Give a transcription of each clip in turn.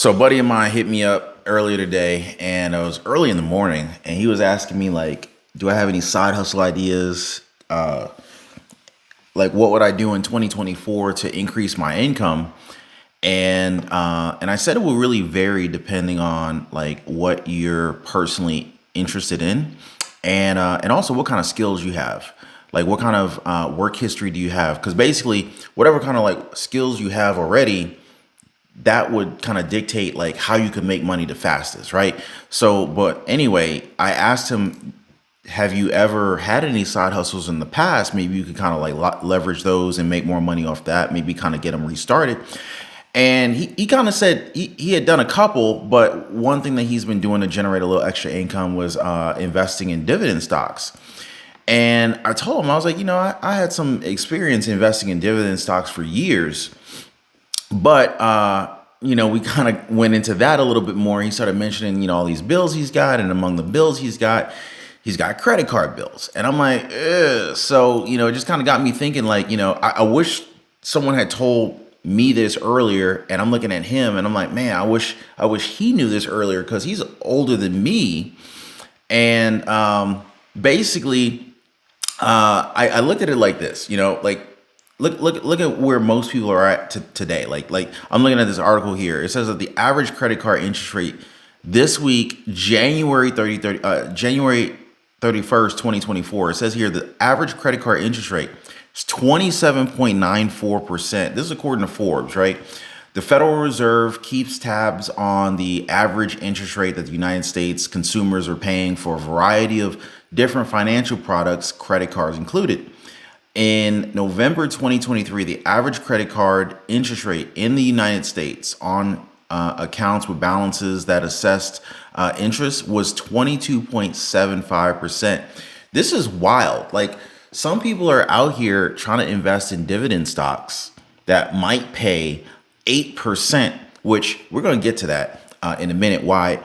So a buddy of mine hit me up earlier today, and it was early in the morning, and he was asking me like, do I have any side hustle ideas? Like, what would I do in 2024 to increase my income? And I said it will really vary depending on like what you're personally interested in, and also what kind of skills you have. Like, what kind of work history do you have? Because basically, whatever kind of like skills you have already, that would kind of dictate like how you could make money the fastest, right? So, but anyway, I asked him, have you ever had any side hustles in the past? Maybe you could kind of like leverage those and make more money off that, maybe kind of get them restarted. And he kind of said he had done a couple, but one thing that he's been doing to generate a little extra income was investing in dividend stocks. And I told him, I was like, I had some experience investing in dividend stocks for years. But we kind of went into that a little bit more. He started mentioning, all these bills he's got, and among the bills he's got credit card bills. And I'm like, ugh. So, it just kind of got me thinking, like, I wish someone had told me this earlier. And I'm looking at him and I'm like, man, I wish he knew this earlier, because he's older than me. And basically, I looked at it like this, like, look at where most people are at today. Like I'm looking at this article here. It says that the average credit card interest rate this week, January 31st, 2024. It says here the average credit card interest rate is 27.94%. This is according to Forbes, right? The Federal Reserve keeps tabs on the average interest rate that the United States consumers are paying for a variety of different financial products, credit cards included. In November 2023, the average credit card interest rate in the United States on accounts with balances that assessed interest was 22.75%. This is wild. Like, some people are out here trying to invest in dividend stocks that might pay 8%, which we're going to get to that in a minute, why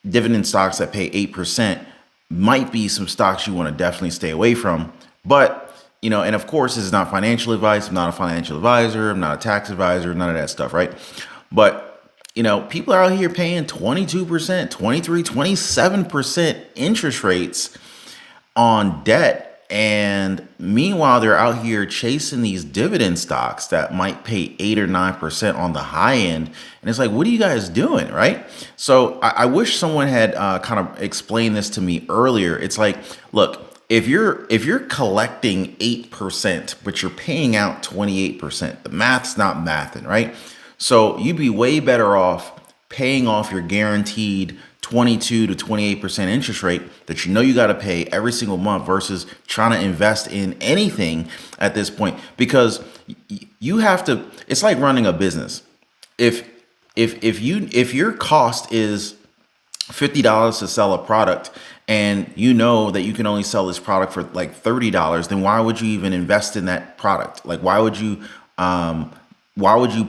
dividend stocks that pay 8% might be some stocks you want to definitely stay away from. But and of course, this is not financial advice. I'm not a financial advisor. I'm not a tax advisor, none of that stuff, right? But, people are out here paying 22%, 23, 27% interest rates on debt. And meanwhile, they're out here chasing these dividend stocks that might pay 8 or 9% on the high end. And it's like, what are you guys doing, right? So I wish someone had kind of explained this to me earlier. It's like, look, if you're collecting 8%, but you're paying out 28%, the math's not mathing, right? So you'd be way better off paying off your guaranteed 22 to 28% interest rate that you got to pay every single month versus trying to invest in anything at this point, because you have to. It's like running a business. If your cost is $50 to sell a product, and you know that you can only sell this product for like $30, then why would you even invest in that product? Like, why would you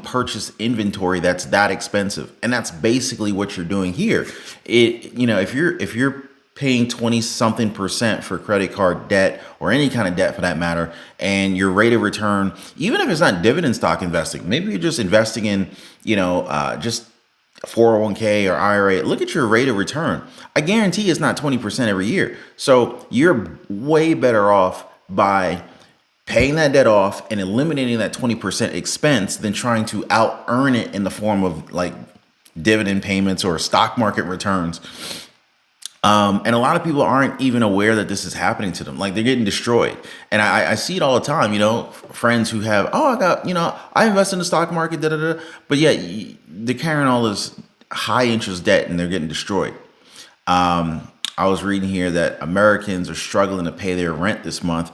purchase inventory that's that expensive? And that's basically what you're doing here. If you're paying 20 something percent for credit card debt, or any kind of debt for that matter, and your rate of return, even if it's not dividend stock investing, maybe you're just investing in, just 401k or IRA, look at your rate of return. I guarantee it's not 20% every year. So you're way better off by paying that debt off and eliminating that 20% expense than trying to out earn it in the form of like dividend payments or stock market returns. And a lot of people aren't even aware that this is happening to them. Like, they're getting destroyed. And I see it all the time, friends who have, I invest in the stock market, da, da, da. But yeah, they're carrying all this high interest debt and they're getting destroyed. I was reading here that Americans are struggling to pay their rent this month.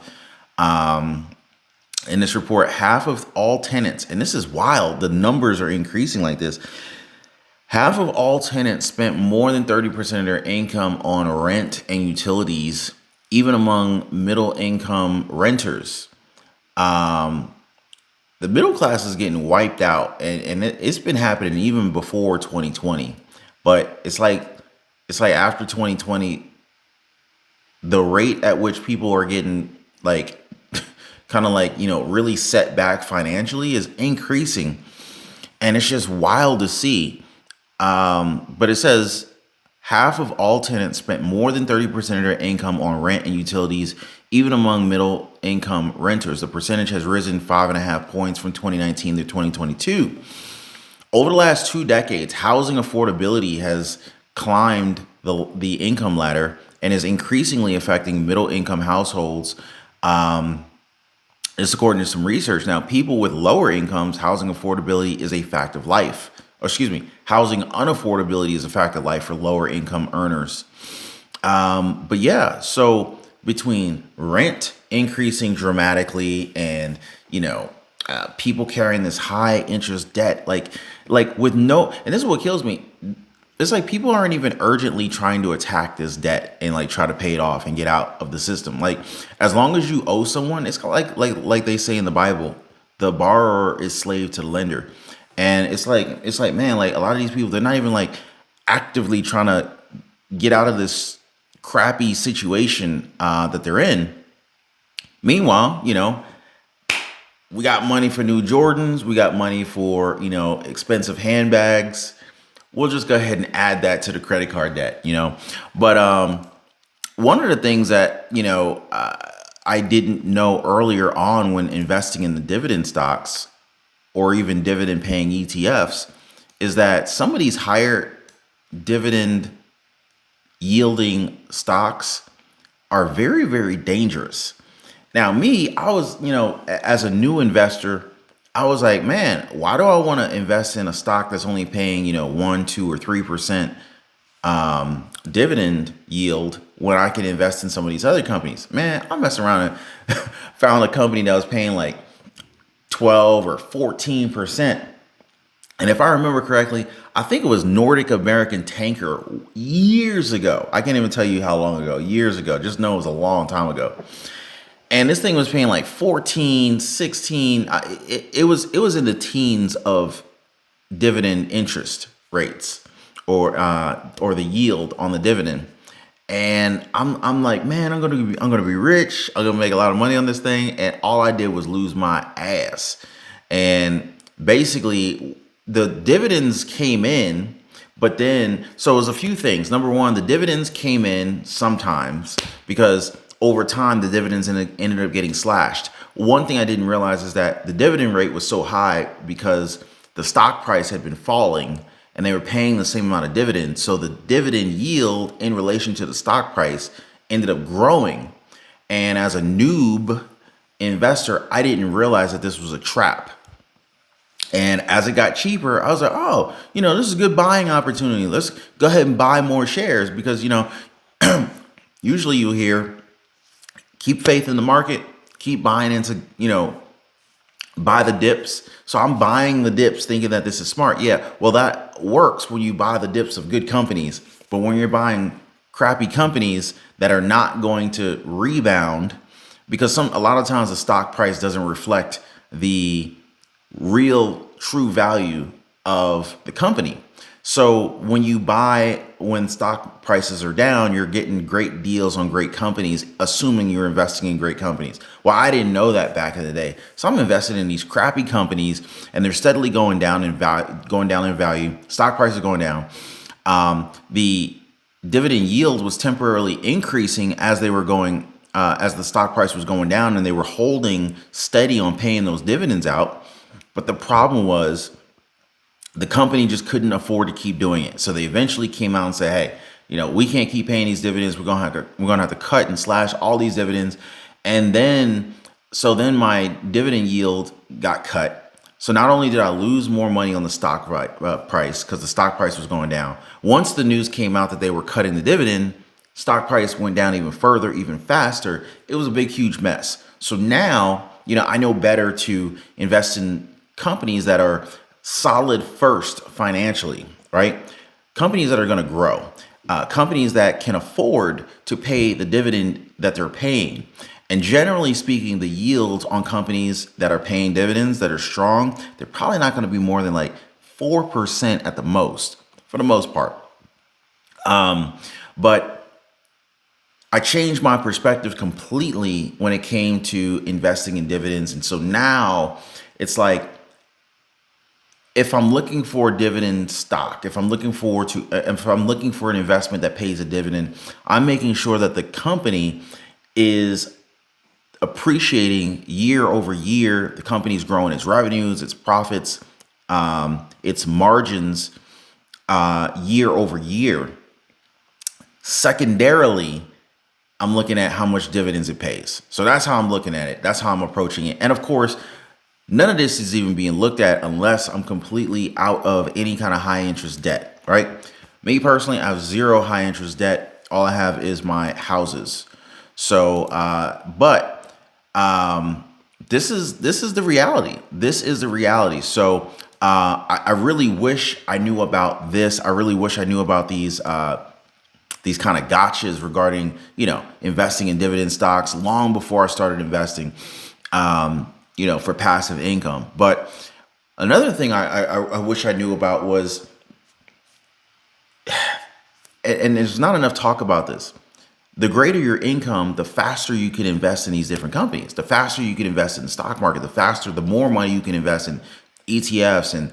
In this report, half of all tenants, and this is wild, the numbers are increasing like this. Half of all tenants spent more than 30% of their income on rent and utilities, even among middle income renters. The middle class is getting wiped out, and it's been happening even before 2020. But it's like after 2020, the rate at which people are getting like kind of like, really set back financially is increasing. And it's just wild to see. But it says half of all tenants spent more than 30% of their income on rent and utilities, even among middle income renters. The percentage has risen 5.5 points from 2019 to 2022. Over the last 2 decades, housing affordability has climbed the income ladder and is increasingly affecting middle income households. This according to some research. Now, people with lower incomes, housing affordability is a fact of life. Or excuse me, housing unaffordability is a fact of life for lower income earners. But yeah, so between rent increasing dramatically and people carrying this high interest debt, like with no, and this is what kills me. It's like people aren't even urgently trying to attack this debt and like try to pay it off and get out of the system. Like as long as you owe someone, it's like they say in the Bible, the borrower is slave to the lender. And it's like man, like a lot of these people, they're not even like actively trying to get out of this crappy situation that they're in. Meanwhile, we got money for new Jordans, we got money for expensive handbags. We'll just go ahead and add that to the credit card debt. But one of the things that I didn't know earlier on when investing in the dividend stocks or even dividend paying ETFs is that some of these higher dividend yielding stocks are very, very dangerous. Now, me, I was, as a new investor, I was like, man, why do I want to invest in a stock that's only paying, 1, 2, or 3% dividend yield when I can invest in some of these other companies? Man, I messed around and found a company that was paying like 12 or 14%. And if I remember correctly, I think it was Nordic American Tanker years ago. I can't even tell you how long ago, years ago. Just know it was a long time ago. And this thing was paying like 14, 16. It was in the teens of dividend interest rates or the yield on the dividend. And I'm like, man, I'm gonna be rich. I'm gonna make a lot of money on this thing. And all I did was lose my ass. And basically, the dividends came in, but then so it was a few things. Number one, the dividends came in sometimes because over time the dividends ended up getting slashed. One thing I didn't realize is that the dividend rate was so high because the stock price had been falling and they were paying the same amount of dividends. So the dividend yield in relation to the stock price ended up growing. And as a noob investor, I didn't realize that this was a trap. And as it got cheaper, I was like, oh, this is a good buying opportunity. Let's go ahead and buy more shares because, usually you'll hear keep faith in the market, keep buying into, buy the dips. So I'm buying the dips thinking that this is smart. Yeah, well, that works when you buy the dips of good companies. But when you're buying crappy companies that are not going to rebound, because a lot of times the stock price doesn't reflect the real true value of the company. So when stock prices are down, you're getting great deals on great companies, assuming you're investing in great companies. Well, I didn't know that back in the day. So I'm invested in these crappy companies and they're steadily going down in value. Stock prices are going down. The dividend yield was temporarily increasing as as the stock price was going down, and they were holding steady on paying those dividends out. But the problem was the company just couldn't afford to keep doing it. So they eventually came out and said, hey, we can't keep paying these dividends. We're gonna have to cut and slash all these dividends. And then my dividend yield got cut. So not only did I lose more money on the stock price because the stock price was going down, once the news came out that they were cutting the dividend, stock price went down even further, even faster. It was a big, huge mess. So now, I know better to invest in companies that are solid first financially, right? Companies that are going to grow, companies that can afford to pay the dividend that they're paying. And generally speaking, the yields on companies that are paying dividends that are strong, they're probably not going to be more than like 4% at the most, for the most part. But I changed my perspective completely when it came to investing in dividends. And so now it's like, if I'm looking for a dividend stock, if I'm looking for an investment that pays a dividend, I'm making sure that the company is appreciating year over year. The company's growing its revenues, its profits, its margins year over year. Secondarily, I'm looking at how much dividends it pays. So that's how I'm looking at it. That's how I'm approaching it. And of course, none of this is even being looked at unless I'm completely out of any kind of high interest debt, right? Me personally, I have zero high interest debt. All I have is my houses. So, this is the reality. This is the reality. So, I really wish I knew about this. I really wish I knew about these kind of gotchas regarding, investing in dividend stocks long before I started investing, for passive income. But another thing I wish I knew about was, and there's not enough talk about this. The greater your income, the faster you can invest in these different companies. The faster you can invest in the stock market, the more money you can invest in ETFs and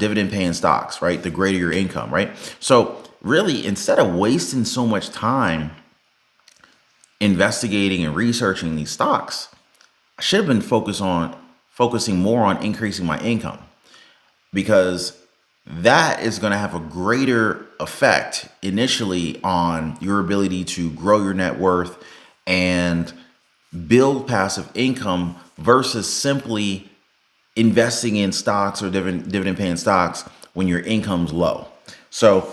dividend paying stocks, right? The greater your income, right? So really, instead of wasting so much time investigating and researching these stocks, I should have been focusing more on increasing my income, because that is going to have a greater effect initially on your ability to grow your net worth and build passive income versus simply investing in stocks or dividend paying stocks when your income's low. So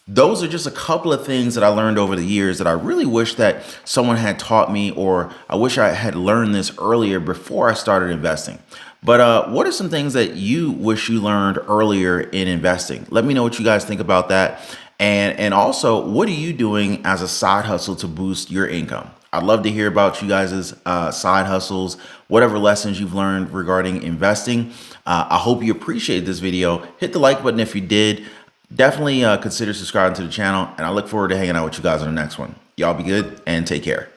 those are just a couple of things that I learned over the years that I really wish that someone had taught me, or I wish I had learned this earlier before I started investing. But what are some things that you wish you learned earlier in investing? Let me know what you guys think about that. And also, what are you doing as a side hustle to boost your income? I'd love to hear about you guys' side hustles, whatever lessons you've learned regarding investing. I hope you appreciated this video. Hit the like button if you did. Definitely consider subscribing to the channel, and I look forward to hanging out with you guys on the next one. Y'all be good and take care.